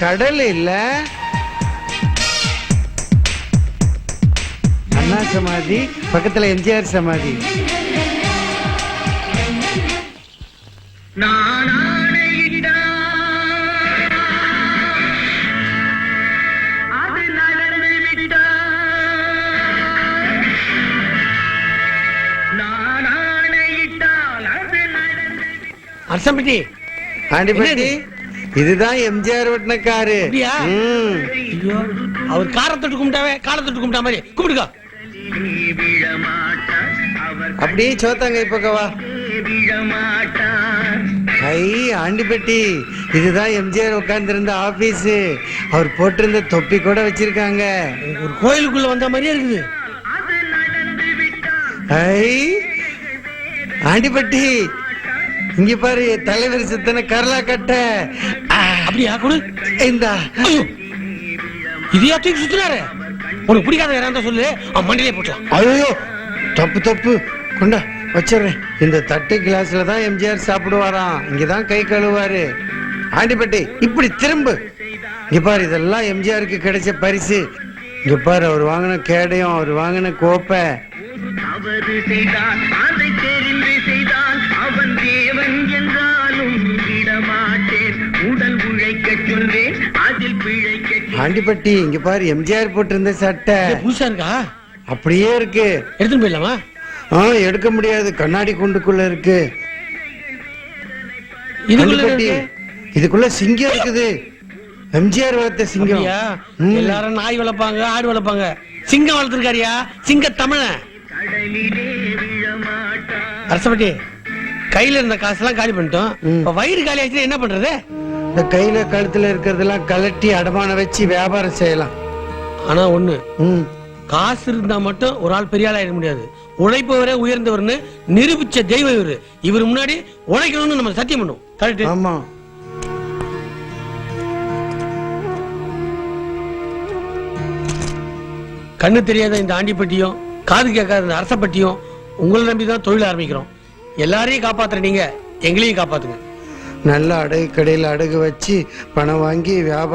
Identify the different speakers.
Speaker 1: கடல் இல்ல, அண்ணா சமாதி பக்கத்துல எம்ஜிஆர் சமாதி.
Speaker 2: அரசம்பட்டி
Speaker 1: ஆண்டிப்பட்டி, இதுதான் எம்ஜிஆர் ஓட்டின காரு.
Speaker 2: அவர் காரை தொட்டு கும்பிட்டாவே காலை தொட்டு கும்பிட்டா மாதிரி கும்பிடுக்கா.
Speaker 1: அப்படியே சோத்தாங்க இப்பக்கவா. ஐ ஆண்டிப்பட்டி, இதுதான் எம்ஜிஆர் உட்கார்ந்து இருந்த ஆபீஸ். அவர் போட்டிருந்த தொப்பி கூட வச்சிருக்காங்க.
Speaker 2: ஒரு கோயிலுக்குள்ள வந்த மாதிரியே இருக்குது.
Speaker 1: ஐ ஆண்டிப்பட்டி, இங்க பாரு, தலைவர் சித்தன கரலா கட்ட.
Speaker 2: அப்படியா கொடு.
Speaker 1: இந்தா
Speaker 2: இதையா தூக்கி சுத்துறாரு. உனக்கு பிடிக்காத யாரா சொல்லு, அவன் மண்டிலே போட்டலாம்.
Speaker 1: ஐயோ தப்பு தப்பு, கொண்டா வச்சிடுறேன். இந்த தட்டு கிளாஸ்ல தான் எம்ஜிஆர் சாப்பிடுவாராம், இங்கதான் கை கழுவாரு. ஆண்டிப்பட்டி இப்படி திரும்பு. இங்க பாரு, இதெல்லாம் எம்ஜிஆருக்கு கிடைச்ச பரிசு. இங்க பாரு, அவர் வாங்கின கேடயம், அவர் வாங்கின கோப்பை. ஆண்டிப்பட்டி இங்க பாரு, எம்ஜிஆர் போட்டிருந்த சட்டை
Speaker 2: புதுசா இருக்கா?
Speaker 1: அப்படியே இருக்கு.
Speaker 2: எடுத்துட்டு போயிடலாமா?
Speaker 1: எடுக்க முடியாது, கண்ணாடி குண்டுக்குள்ள இருக்கு. இதுக்குள்ள சிங்கம் இருக்குது, எம்ஜிஆர் வளர்த்த சிங்கம்.
Speaker 2: எல்லாரும் நாய் வளர்ப்பாங்க, ஆடு வளர்ப்பாங்க. சிங்கம் வளர்த்திருக்காரியா, சிங்க தமிழன். அரசப்பட்டி, கையில இருந்த காசெல்லாம் காலி பண்ணிட்டோம். வயிறு காலி ஆச்சுன்னா என்ன பண்றது?
Speaker 1: இந்த கையில கழுத்துல இருக்கிறதெல்லாம் கலட்டி அடமான வச்சு வியாபாரம் செய்யலாம்.
Speaker 2: ஆனா ஒண்ணு, காசு இருந்தா மட்டும் ஒரு ஆள் பெரிய ஆள் ஆயிட முடியாது. உழைப்பவரே உயர்ந்தவர்னு நிரூபிச்ச தெய்வம் இவரு. இவர் முன்னாடி உழைக்கணும்னு நம்ம சத்தியம் பண்ணும். கரெக்ட்?
Speaker 1: ஆமா.
Speaker 2: கண்ணு தெரியாத இந்த ஆண்டிப்பட்டியும் காது கேட்காத இந்த அரசப்பட்டியும் உங்களை நம்பிதான் தொழில் ஆரம்பிக்கிறோம். எல்லாரையும் காப்பாத்துற நீங்க எங்களையும் காப்பாத்துங்க.
Speaker 1: நல்ல அடகு கடையில் அடகு வச்சு பணம் வாங்கி வியாபாரம்